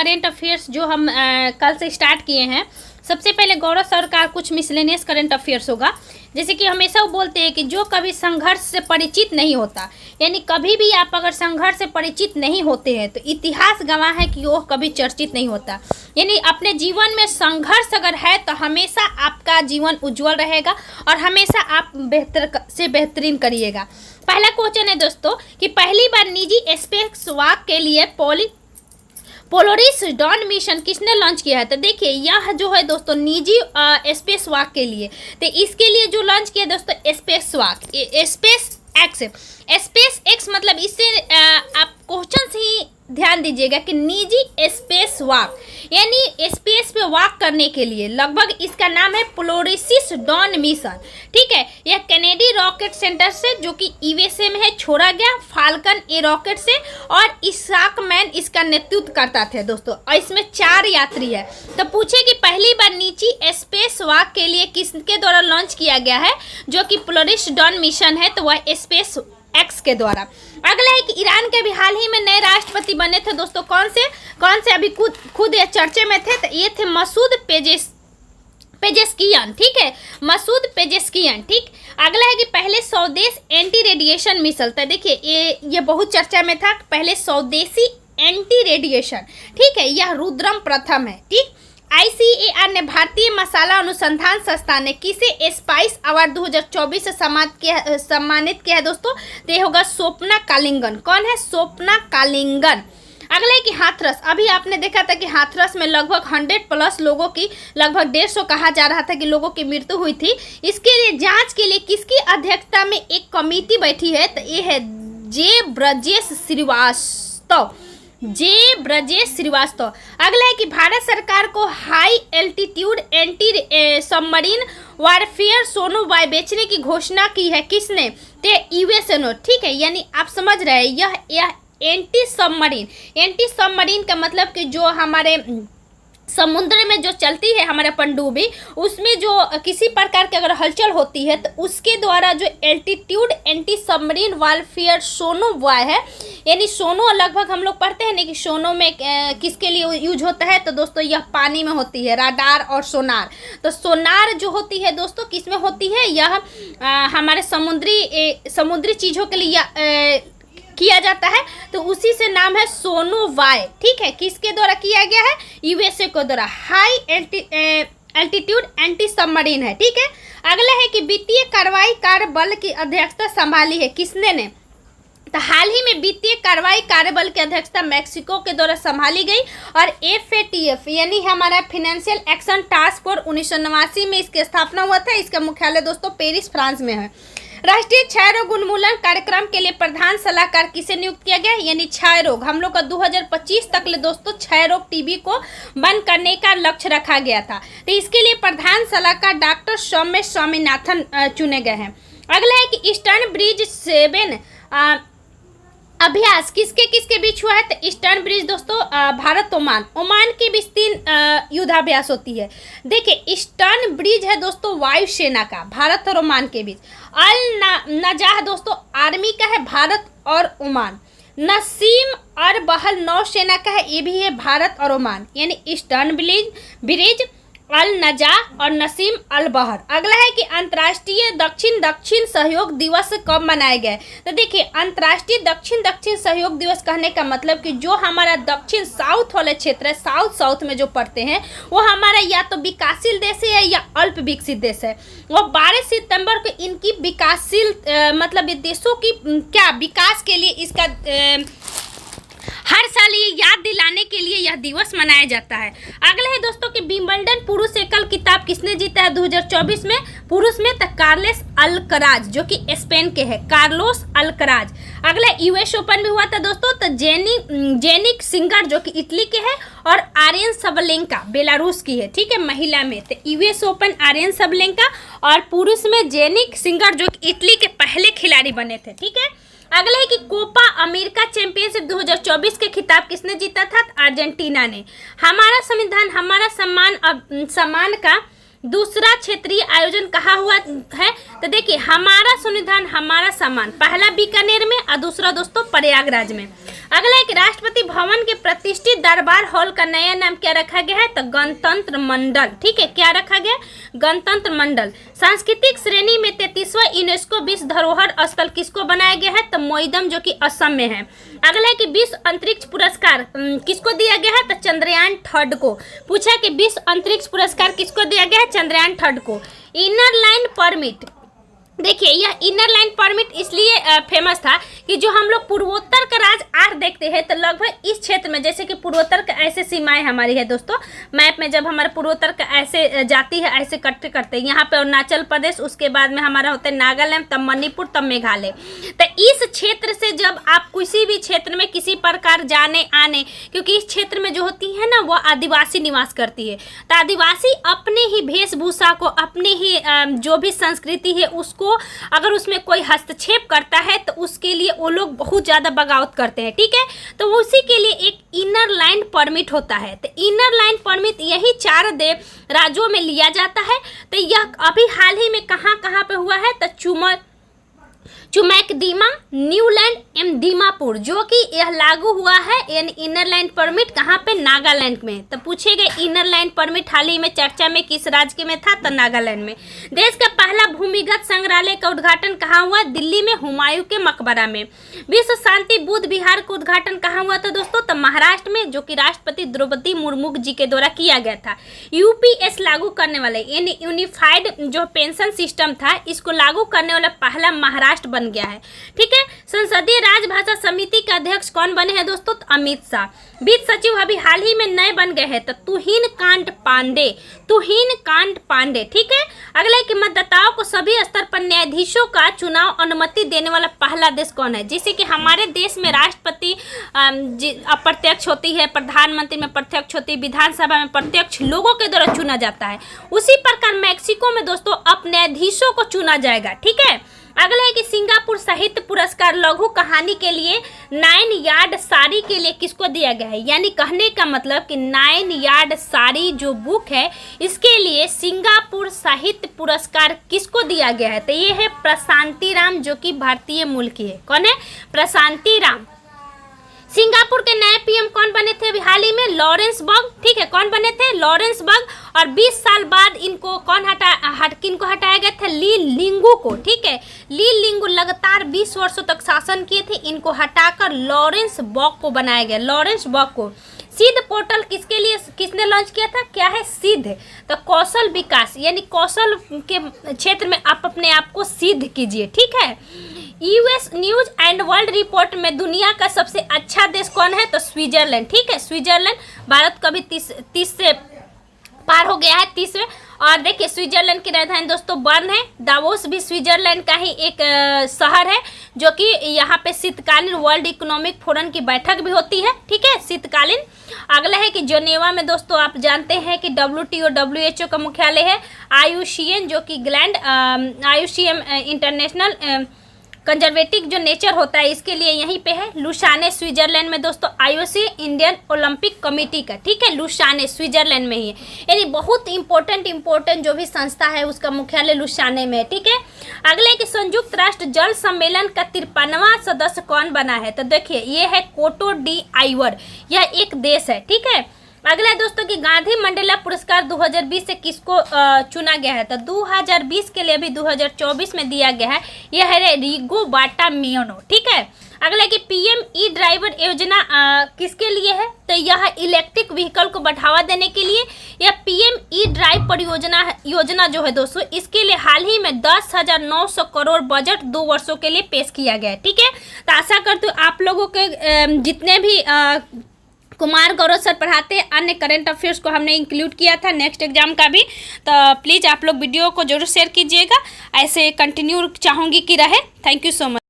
Current affairs जो हम कल से स्टार्ट किए हैं। सबसे पहले गौरव सर का कुछ मिसलेनियस करंट अफेयर्स होगा। जैसे कि हमेशा वो बोलते हैं कि जो कभी संघर्ष से परिचित नहीं होता, यानी कभी भी आप अगर संघर्ष से परिचित नहीं होते हैं तो इतिहास गवाह है कि वो कभी चर्चित नहीं होता। यानी अपने जीवन में संघर्ष अगर है तो हमेशा आपका जीवन उज्जवल रहेगा और हमेशा आप बेहतर से बेहतरीन करिएगा। पहला क्वेश्चन है दोस्तों कि पहली बार निजी स्पेस वॉक के लिए पोलरिस डॉन मिशन किसने लॉन्च किया है? तो देखिए यह जो है दोस्तों निजी स्पेस वॉक के लिए, तो इसके लिए जो लॉन्च किया दोस्तों स्पेस वॉक, स्पेस एक्स मतलब इससे आप क्वेश्चन से ही ध्यान दीजिएगा कि निजी स्पेस वॉक यानी स्पेस पे वॉक करने के लिए लगभग इसका नाम है पोलरिस डॉन मिशन। ठीक है, यह कैनेडी रॉकेट सेंटर से जो कि यूएसए में है छोड़ा गया फाल्कन ए रॉकेट से, और इसाक मैन इसका नेतृत्व करता थे दोस्तों, और इसमें 4 यात्री है। तो पूछे कि पहली बार निजी स्पेस वॉक के लिए किसके द्वारा लॉन्च किया गया है जो कि पोलरिस डॉन मिशन है, तो वह स्पेस एक्स के द्वारा। अगला है कि ईरान के भी हाल ही में नए राष्ट्रपति बने थे दोस्तों, कौन से अभी खुद ये चर्चे में थे, तो ये थे मसूद पेजेस्कियन। ठीक है, मसूद पेजेस्कियन। ठीक, अगला है कि पहले स्वदेश एंटी रेडिएशन मिसाइल, तो देखिए ये बहुत चर्चा में था, पहले स्वदेशी एंटी रेडिएशन। ठीक है, यह रुद्रम प्रथम है। ठीक, ICAR ने भारतीय मसाला अनुसंधान संस्थान ने किसे स्पाइस अवार्ड 2024 से सम्मानित किया है दोस्तों? तो ये होगा स्वप्ना कालिंगन। कौन है? स्वप्ना कालिंगन। अगला है कि हाथरस, अभी आपने देखा था कि हाथरस में लगभग 100+ लोगों की, लगभग 150 कहा जा रहा था कि लोगों की मृत्यु हुई थी। इसके लिए जांच के लिए किसकी अध्यक्षता में एक कमेटी बैठी है? तो ये है जे ब्रजेश श्रीवास्तव। अगला है कि भारत सरकार को high altitude anti submarine warfare sonobuoy बेचने की घोषणा की है किसने? तो यूएसए। ठीक है, यानी आप समझ रहे हैं यह एंटी सबमरीन का मतलब कि जो हमारे समुद्र में जो चलती है हमारा पनडुब्बी, उसमें जो किसी प्रकार की अगर हलचल होती है तो उसके द्वारा जो एल्टीट्यूड एंटी सबमरीन वारफेयर सोनो वाई है, यानी सोनो लगभग हम लोग पढ़ते हैं ना कि सोनो में किसके लिए यूज होता है, तो दोस्तों यह पानी में होती है, राडार और सोनार। तो सोनार जो होती है दोस्तों किस में होती है? यह हमारे समुद्री चीज़ों के लिए किया जाता है, तो उसी से नाम है सोनो वाई। ठीक है, किसके द्वारा किया गया है? यूएसए के द्वारा। हाई एल्टीट्यूड एंटी सबमरीन है। ठीक है, अगला है कि वित्तीय कार्रवाई कार्य बल की अध्यक्षता संभाली है किसने ने? तो हाल ही में वित्तीय कार्रवाई कार्यबल की अध्यक्षता मैक्सिको के द्वारा संभाली गई, और FATF यानी हमारा फाइनेंशियल एक्शन टास्क फोर्स 1989 में इसकी स्थापना हुआ था। इसका मुख्यालय दोस्तों पेरिस फ्रांस में है। राष्ट्रीय क्षय रोग उन्मूलन कार्यक्रम के लिए प्रधान सलाहकार किसे नियुक्त किया गया? यानी क्षय रोग हम लोग का 2025 तक ले दोस्तों क्षय रोग टीबी को बंद करने का लक्ष्य रखा गया था, तो इसके लिए प्रधान सलाहकार डॉक्टर सौम्य स्वामीनाथन चुने गए हैं। अगला है कि ईस्टर्न ब्रिज 7 अभ्यास किसके बीच हुआ है? तो ईस्टर्न ब्रिज दोस्तों भारत ओमान के बीच 3 युद्धाभ्यास होती है। देखिए ईस्टर्न ब्रिज है दोस्तों वायुसेना का, भारत और ओमान के बीच। अल नजाह दोस्तों आर्मी का है, भारत और ओमान। नसीम और बहल नौसेना का है, ये भी है भारत और ओमान। यानी ईस्टर्न ब्रिज अल नजा और नसीम अल बहर। अगला है कि अंतर्राष्ट्रीय दक्षिण सहयोग दिवस कब मनाया गया है? तो देखिए अंतर्राष्ट्रीय दक्षिण सहयोग दिवस कहने का मतलब कि जो हमारा दक्षिण साउथ वाले क्षेत्र है, साउथ में जो पढ़ते हैं वो हमारा या तो विकासशील देश है या अल्प विकसित देश है। वो 12 सितंबर को इनकी विकासशील मतलब देशों की क्या विकास के लिए इसका हर साल ये याद दिलाने के लिए यह दिवस मनाया जाता है। अगला है दोस्तों कि विंबलडन पुरुष एकल खिताब किसने जीता है 2024 में? पुरुष में तो कार्लोस अल्कराज जो कि स्पेन के हैं, कार्लोस अल्कराज। अगला US ओपन भी हुआ था दोस्तों, तो जेनिक सिंगर जो कि इटली के हैं, और आर्यन सबलेंका बेलारूस की है। ठीक है, महिला में तो US ओपन आर्यन सबलेंका, और पुरुष में जेनिक सिंगर जो कि इटली के पहले खिलाड़ी बने थे। ठीक है, अगला है कि कोपा अमेरिका चैंपियनशिप 2024 के खिताब किसने जीता था? अर्जेंटीना ने। हमारा संविधान हमारा सम्मान का दूसरा क्षेत्रीय आयोजन कहाँ हुआ है? तो देखिए, हमारा संविधान हमारा सम्मान, पहला बीकानेर में और दूसरा दोस्तों प्रयागराज में। अगला एक राष्ट्रपति भवन के प्रतिष्ठित दरबार हॉल का नया नाम क्या रखा गया है? तो गणतंत्र मंडल। ठीक है, क्या रखा गया? गणतंत्र मंडल। सांस्कृतिक श्रेणी में 33वां यूनेस्को विश्व धरोहर स्थल किसको बनाया गया है? तो मोइदम, जो कि असम में है। अगला है कि विश्व अंतरिक्ष पुरस्कार किसको दिया गया है? तो चंद्रयान 3 को। पूछा कि विश्व अंतरिक्ष पुरस्कार किसको दिया गया है? चंद्रयान 3 को। इनर लाइन परमिट, देखिए यह इनर लाइन परमिट इसलिए फेमस था कि जो हम लोग पूर्वोत्तर का राज 8 देखते हैं, तो लगभग इस क्षेत्र में, जैसे कि पूर्वोत्तर का ऐसे सीमाएं हमारी है दोस्तों, मैप में जब हमारे पूर्वोत्तर का ऐसे जाती है, ऐसे करते करते यहाँ पे अरुणाचल प्रदेश, उसके बाद में हमारा होता है नागालैंड, तब मणिपुर, तब मेघालय। तो इस क्षेत्र से जब आप किसी भी क्षेत्र में किसी प्रकार जाने आने, क्योंकि इस क्षेत्र में जो होती है ना, वह आदिवासी निवास करती है, तो आदिवासी अपने ही वेशभूषा को, अपने ही जो भी संस्कृति है उसको, अगर उसमें कोई हस्तक्षेप करता है तो उसके लिए वो लोग बहुत ज़्यादा बगावत करते हैं। ठीक है, तो उसी के लिए एक इनर लाइन परमिट होता है। तो इनर लाइन परमिट यही 4 राज्यों में लिया जाता है। तो यह अभी हाल ही में कहाँ कहाँ पे हुआ है? तो चुमैकदीमा, न्यूलैंड एवं दीमापुर, जो कि यह लागू हुआ है यानी इनर लाइन परमिट कहाँ पे? नागालैंड में। तो पूछे गए इनर लाइन परमिट हाल ही में चर्चा में किस राज्य में था? तो नागालैंड में। देश का पहला भूमिगत संग्रहालय का उद्घाटन कहाँ हुआ? दिल्ली में हुमायूं के मकबरा में। विश्व शांति बुद्ध विहार का उद्घाटन कहाँ हुआ था दोस्तों? तो महाराष्ट्र में, जो कि राष्ट्रपति द्रौपदी मुर्मू जी के द्वारा किया गया था। यूपीएस लागू करने वाले यानी यूनिफाइड जो पेंशन सिस्टम था, इसको लागू करने वाला पहला महाराष्ट्र बन गया है। ठीक है, संसदीय राजभाषा समिति के अध्यक्ष कौन बने हैं दोस्तों? तो अमित शाह। वित्त सचिव अभी हाल ही में नए बन गए हैं, तो तुहिन कांत पांडे। ठीक है, अगला कि मतदाताओं को सभी स्तर पर न्यायाधीशों का चुनाव अनुमति देने वाला पहला देश कौन है? जैसे कि हमारे देश में राष्ट्रपति अप्रत्यक्ष होती है, प्रधानमंत्री में प्रत्यक्ष होती है, विधानसभा में प्रत्यक्ष लोगों के द्वारा चुना जाता है, उसी प्रकार मैक्सिको में दोस्तों अब न्यायाधीशों को चुना जाएगा। ठीक है, अगला है कि सिंगापुर साहित्य पुरस्कार लघु कहानी के लिए 9 यार्ड साड़ी के लिए किसको दिया गया है? यानी कहने का मतलब कि 9 यार्ड साड़ी जो बुक है, इसके लिए सिंगापुर साहित्य पुरस्कार किसको दिया गया है? तो ये है प्रशांति राम, जो कि भारतीय मूल की है। कौन है? प्रशांति राम। सिंगापुर के नए पीएम कौन बने थे अभी हाल ही में? लॉरेंस बर्ग। ठीक है, कौन बने थे? लॉरेंस बर्ग। और 20 साल बाद इनको किनको हटाया गया था? ली लिंगू को। ठीक है, ली लिंगू लगातार 20 वर्षों तक शासन किए थे, इनको हटाकर लॉरेंस बर्ग को बनाया गया। लॉरेंस बर्ग को। सिद्ध पोर्टल किसके लिए, किसने लॉन्च किया था? क्या है? सिद्ध। तो कौशल विकास, यानी कौशल के क्षेत्र में आप अपने आप को सिद्ध कीजिए। ठीक है, US news and world report में दुनिया का सबसे अच्छा देश कौन है? तो स्विट्जरलैंड। ठीक है, स्विट्जरलैंड। भारत का भी 30 से पार हो गया है, 30वें। और देखिए, स्विट्जरलैंड की राजधानी दोस्तों बर्न है। दावोस भी स्विट्जरलैंड का ही एक शहर है, जो कि यहाँ पे शीतकालीन वर्ल्ड इकोनॉमिक फोरम की बैठक भी होती है। ठीक है, शीतकालीन। अगला है कि जेनेवा में दोस्तों आप जानते हैं कि WTO WHO का मुख्यालय है। IUCN, जो कि IUCN इंटरनेशनल कंजर्वेटिव जो नेचर होता है, इसके लिए यहीं पे है। लुसाने स्विट्जरलैंड में दोस्तों IOC इंडियन ओलंपिक कमेटी का। ठीक है, लुसाने स्विट्जरलैंड में ही है, यानी बहुत इंपॉर्टेंट जो भी संस्था है उसका मुख्यालय लुसाने में है। ठीक है, अगले कि संयुक्त राष्ट्र जल सम्मेलन का 53वां सदस्य कौन बना है? तो देखिए, ये है कोटो डी आइवर, यह एक देश है। ठीक है, अगला है दोस्तों कि गांधी मंडेला पुरस्कार 2020 से किसको चुना गया है? तो 2020 के लिए भी 2024 में दिया गया है, यह है रिगोबाटा मियोनो। ठीक है, अगला कि PM ई ड्राइवर योजना किसके लिए है? तो यह इलेक्ट्रिक व्हीकल को बढ़ावा देने के लिए। यह PM ई ड्राइव योजना जो है दोस्तों, इसके लिए हाल ही में 10,900 करोड़ बजट 2 वर्षों के लिए पेश किया गया है। ठीक है, तो आशा करते हो आप लोगों के जितने भी कुमार गौरव सर पढ़ाते हैं, अन्य करंट अफेयर्स को हमने इंक्लूड किया था नेक्स्ट एग्जाम का भी, तो प्लीज़ आप लोग वीडियो को जरूर शेयर कीजिएगा। ऐसे कंटिन्यू चाहूँगी कि रहे। Thank you so much.